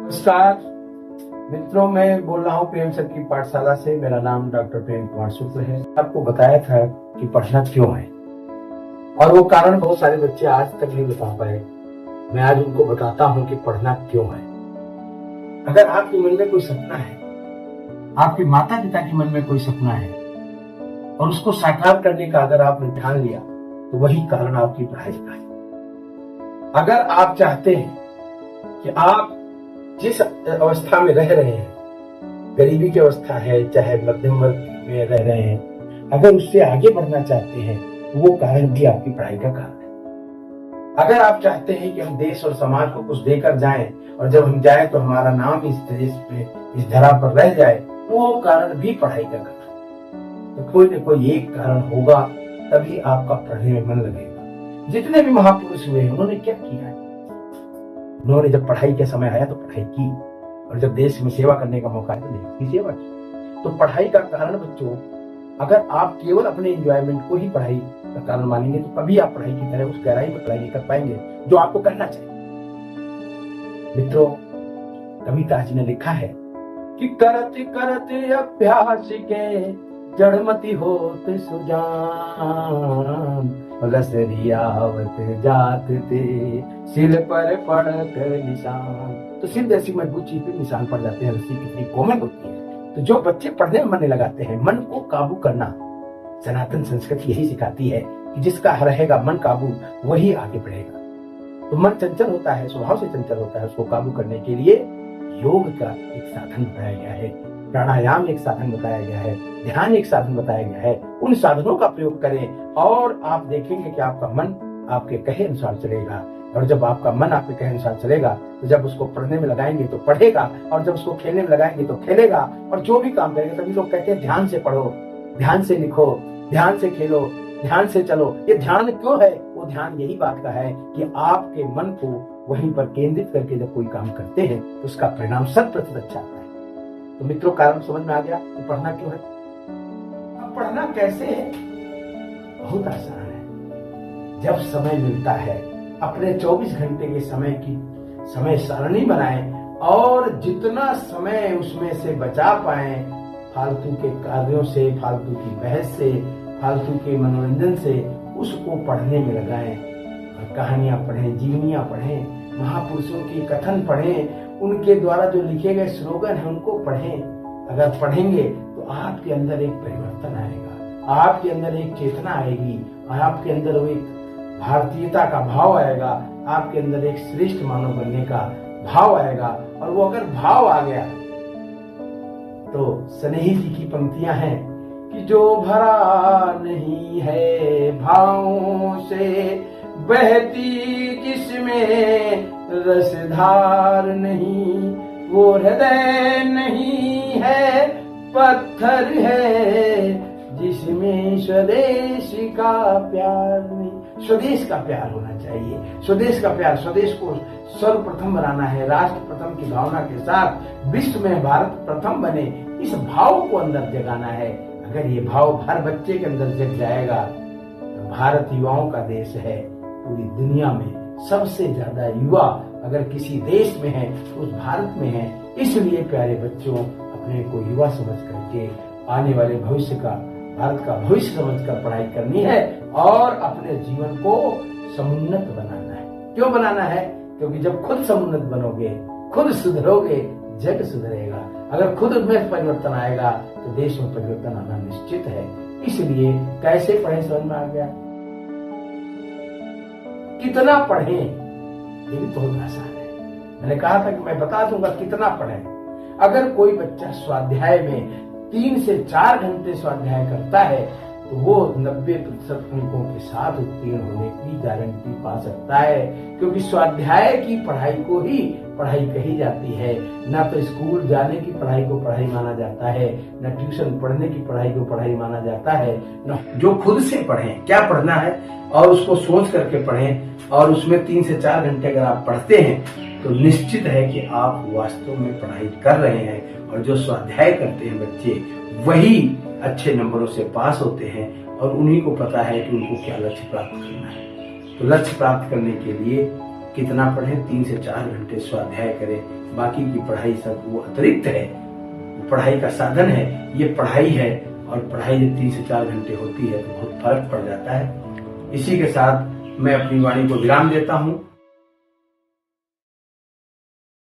नमस्कार मित्रों, मैं बोल रहा हूँ प्रेम सर की पाठशाला से। मेरा नाम डॉक्टर प्रेम कुमार शुक्ल है। आपको बताया था कि पढ़ना क्यों है, और वो कारण बहुत सारे बच्चे आज तक नहीं बता पाए। मैं आज उनको बताता हूँ कि पढ़ना क्यों है। अगर आपके मन में कोई सपना है, आपके माता पिता के मन में कोई सपना है, और उसको साकार करने का अगर आपने ध्यान लिया, तो वही कारण आपकी पढ़ाई का है। अगर आप चाहते हैं कि आप जिस अवस्था में रह रहे हैं, गरीबी की अवस्था है चाहे मध्यम वर्ग में रह रहे हैं, अगर उससे आगे बढ़ना चाहते हैं, तो वो कारण भी आपकी पढ़ाई का कारण है। अगर आप चाहते हैं कि हम देश और समाज को कुछ देकर जाएं, और जब हम जाएं तो हमारा नाम इस देश पे, इस धरा पर रह जाए, तो वो कारण भी पढ़ाई का कारण है। तो कोई न कोई एक कारण होगा, तभी आपका पढ़ने में मन लगेगा। जितने भी महापुरुष हुए उन्होंने क्या किया है? उन्होंने जब पढ़ाई के समय आया तो पढ़ाई की, और जब देश में सेवा करने का मौका आया तो देश की सेवा की। तो पढ़ाई का कारण बच्चों, अगर आप केवल अपने एंजॉयमेंट को ही पढ़ाई का कारण मानेंगे, तो कभी आप पढ़ाई की तरह उस गहराई में पढ़ाई नहीं कर पाएंगे जो आपको करना चाहिए। मित्रों, कविता जी ने लिखा है कि करते करते अभ्यास के जड़मती होत सुजान, रसरियावत जात थे सिल पर पड़त निशान। तो सिल जैसी मजबूत चीज पे निशान पड़ जाते हैं। रस्सी कितनी कोमल होती है। तो जो बच्चे पढ़ने में मन लगाते हैं, मन को काबू करना, सनातन संस्कृति यही सिखाती है कि जिसका रहेगा मन काबू, वही आगे बढ़ेगा। तो मन चंचल होता है, स्वभाव से चंचल होता है, उसको काबू करने के लिए योग का एक साधन बताया गया है, प्राणायाम एक साधन बताया गया है, ध्यान एक साधन बताया गया है। उन साधनों का प्रयोग करें और आप देखेंगे कि आपका मन आपके कहे अनुसार चलेगा। और जब आपका मन आपके कहे अनुसार चलेगा, तो जब उसको पढ़ने में लगाएंगे तो पढ़ेगा, और जब उसको खेलने में लगाएंगे तो खेलेगा। और जो भी काम करेंगे, सभी लोग कहते हैं ध्यान से पढ़ो, ध्यान से लिखो, ध्यान से खेलो, ध्यान से चलो। ये ध्यान क्यों है? वो ध्यान यही बात का है कि आपके मन को वहीं पर केंद्रित करके जब कोई काम करते हैं, तो उसका परिणाम 100% अच्छा आता है। तो मित्रों, कारण समझ में आ गया कि पढ़ना क्यों है। अब पढ़ना कैसे है? बहुत आसान है। जब समय मिलता है, अपने 24 घंटे के समय सारणी बनाएं, और जितना समय उसमें से बचा पाएं फालतू के कार्यों से, फालतू की बहस से, फालतू के मनोरंजन से, उसको पढ़ने में लगाएं। और कहानियां पढ़ें, जीवनियां पढ़ें, महापुरुषों के कथन पढ़ें, उनके द्वारा जो लिखे गए स्लोगन हैं उनको पढ़ें। अगर पढ़ेंगे तो आपके अंदर एक परिवर्तन आएगा, आपके अंदर एक चेतना आएगी, और आपके अंदर वो एक भारतीयता का भाव आएगा, आपके अंदर एक श्रेष्ठ मानव बनने का भाव आएगा। और वो अगर भाव आ गया, तो स्नेही जी की पंक्तियां हैं कि जो भरा नहीं है भावों से, बहती जिसमें रसधार नहीं, वो हृदय नहीं है पत्थर है, जिसमें स्वदेश का प्यार नहीं। स्वदेश का प्यार होना चाहिए, स्वदेश का प्यार, स्वदेश को सर्वप्रथम बनाना है, राष्ट्र प्रथम की भावना के साथ विश्व में भारत प्रथम बने, इस भाव को अंदर जगाना है। अगर ये भाव हर बच्चे के अंदर जग जाएगा, तो भारत युवाओं का देश है। पूरी दुनिया में सबसे ज्यादा युवा अगर किसी देश में है, तो उस भारत में है। इसलिए प्यारे बच्चों, अपने को युवा समझ करके आने वाले भविष्य का, भारत का भविष्य समझकर पढ़ाई करनी है, और अपने जीवन को समुन्नत बनाना है। क्यों बनाना है? क्योंकि जब खुद समुन्नत बनोगे, खुद सुधरोगे, जग सुधरेगा। अगर खुद में परिवर्तन आएगा, तो देश में परिवर्तन आना निश्चित है। इसलिए कैसे पढ़े समझ में आ गया। कितना पढ़ें, ये भी बहुत आसान है। मैंने कहा था कि मैं बता दूंगा कितना पढ़ें। अगर कोई बच्चा स्वाध्याय में 3 से 4 घंटे स्वाध्याय करता है, तो वो 90% अंकों के साथ उत्तीर्ण होने की गारंटी पा सकता है। क्योंकि स्वाध्याय की पढ़ाई को ही पढ़ाई कही जाती है। ना तो स्कूल जाने की पढ़ाई को पढ़ाई माना जाता है, ना ट्यूशन पढ़ने की पढ़ाई को पढ़ाई माना जाता है। ना जो खुद से पढ़ें, क्या पढ़ना है और उसको सोच करके पढ़ें, और उसमें 3 से 4 घंटे अगर आप पढ़ते हैं, तो निश्चित है कि आप वास्तव में पढ़ाई कर रहे हैं। और जो स्वाध्याय करते हैं बच्चे, वही अच्छे नंबरों से पास होते हैं, और उन्हीं को पता है कि उनको क्या लक्ष्य प्राप्त करना है। तो लक्ष्य प्राप्त करने के लिए कितना पढ़े, 3 से 4 घंटे स्वाध्याय करें, बाकी की पढ़ाई सब वो अतिरिक्त है, पढ़ाई का साधन है, ये पढ़ाई है। और पढ़ाई जब 3 से 4 घंटे होती है तो बहुत फर्क पड़ जाता है। इसी के साथ मैं अपनी वाणी को विराम देता हूँ।